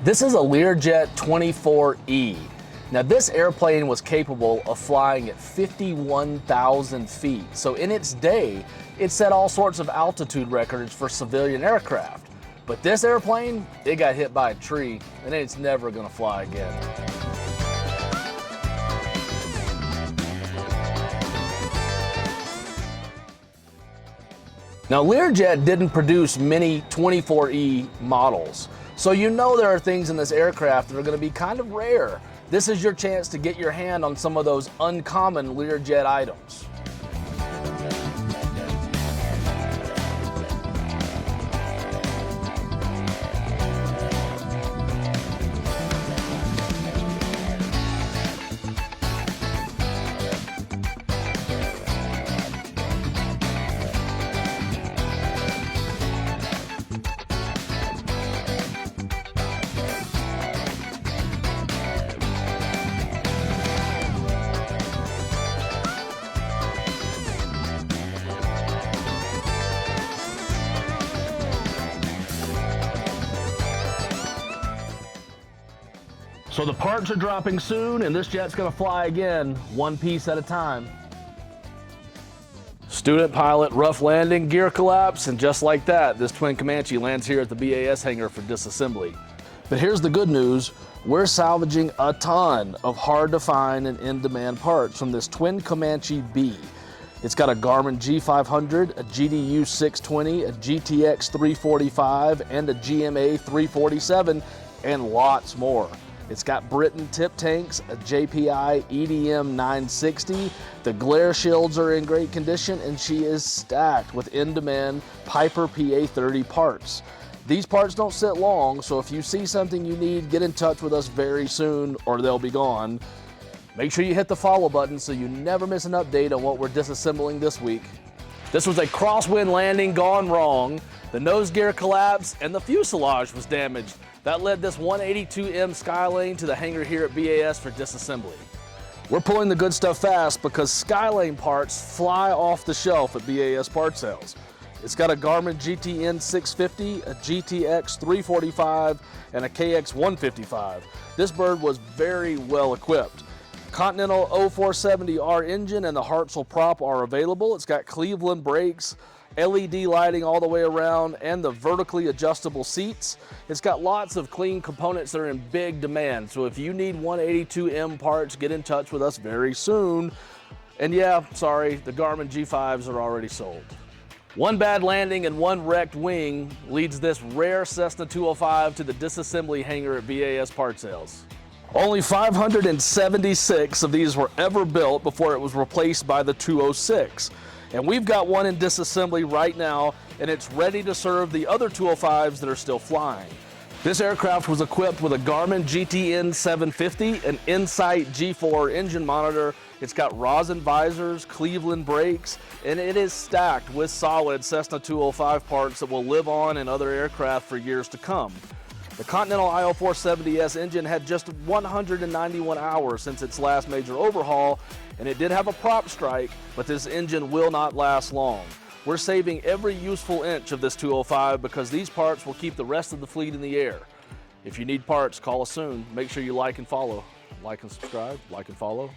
This is a Learjet 24E. Now this airplane was capable of flying at 51,000 feet. So in its day, it set all sorts of altitude records for civilian aircraft. But this airplane, it got hit by a tree and it's never gonna fly again. Now Learjet didn't produce many 24E models. So you know there are things in this aircraft that are going to be kind of rare. This is your chance to get your hand on some of those uncommon Learjet items. So the parts are dropping soon and this jet's gonna fly again, one piece at a time. Student pilot rough landing, gear collapse, and just like that, this twin Comanche lands here at the BAS hangar for disassembly. But here's the good news, we're salvaging a ton of hard to find and in-demand parts from this twin Comanche B. It's got a Garmin G500, a GDU 620, a GTX 345, and a GMA 347, and lots more. It's got Britain tip tanks, a JPI EDM 960. The glare shields are in great condition and she is stacked with in-demand Piper PA30 parts. These parts don't sit long, so if you see something you need, get in touch with us very soon or they'll be gone. Make sure you hit the follow button so you never miss an update on what we're disassembling this week. This was a crosswind landing gone wrong. The nose gear collapsed and the fuselage was damaged. That led this 182M Skylane to the hangar here at BAS for disassembly. We're pulling the good stuff fast because Skylane parts fly off the shelf at BAS Part Sales. It's got a Garmin GTN 650, a GTX 345, and a KX 155. This bird was very well equipped. Continental 0470R engine and the Hartzell prop are available. It's got Cleveland brakes, LED lighting all the way around, and the vertically adjustable seats. It's got lots of clean components that are in big demand. So if you need 182M parts, get in touch with us very soon. And yeah, sorry, the Garmin G5s are already sold. One bad landing and one wrecked wing leads this rare Cessna 205 to the disassembly hangar at BAS Part Sales. Only 576 of these were ever built before it was replaced by the 206. And we've got one in disassembly right now, and it's ready to serve the other 205s that are still flying. This aircraft was equipped with a Garmin GTN 750, an Insight G4 engine monitor. It's got rosin visors, Cleveland brakes, and it is stacked with solid Cessna 205 parts that will live on in other aircraft for years to come. The Continental IO470S engine had just 191 hours since its last major overhaul, and it did have a prop strike, but this engine will not last long. We're saving every useful inch of this 205 because these parts will keep the rest of the fleet in the air. If you need parts, call us soon. Make sure you like and follow. Like and subscribe, like and follow.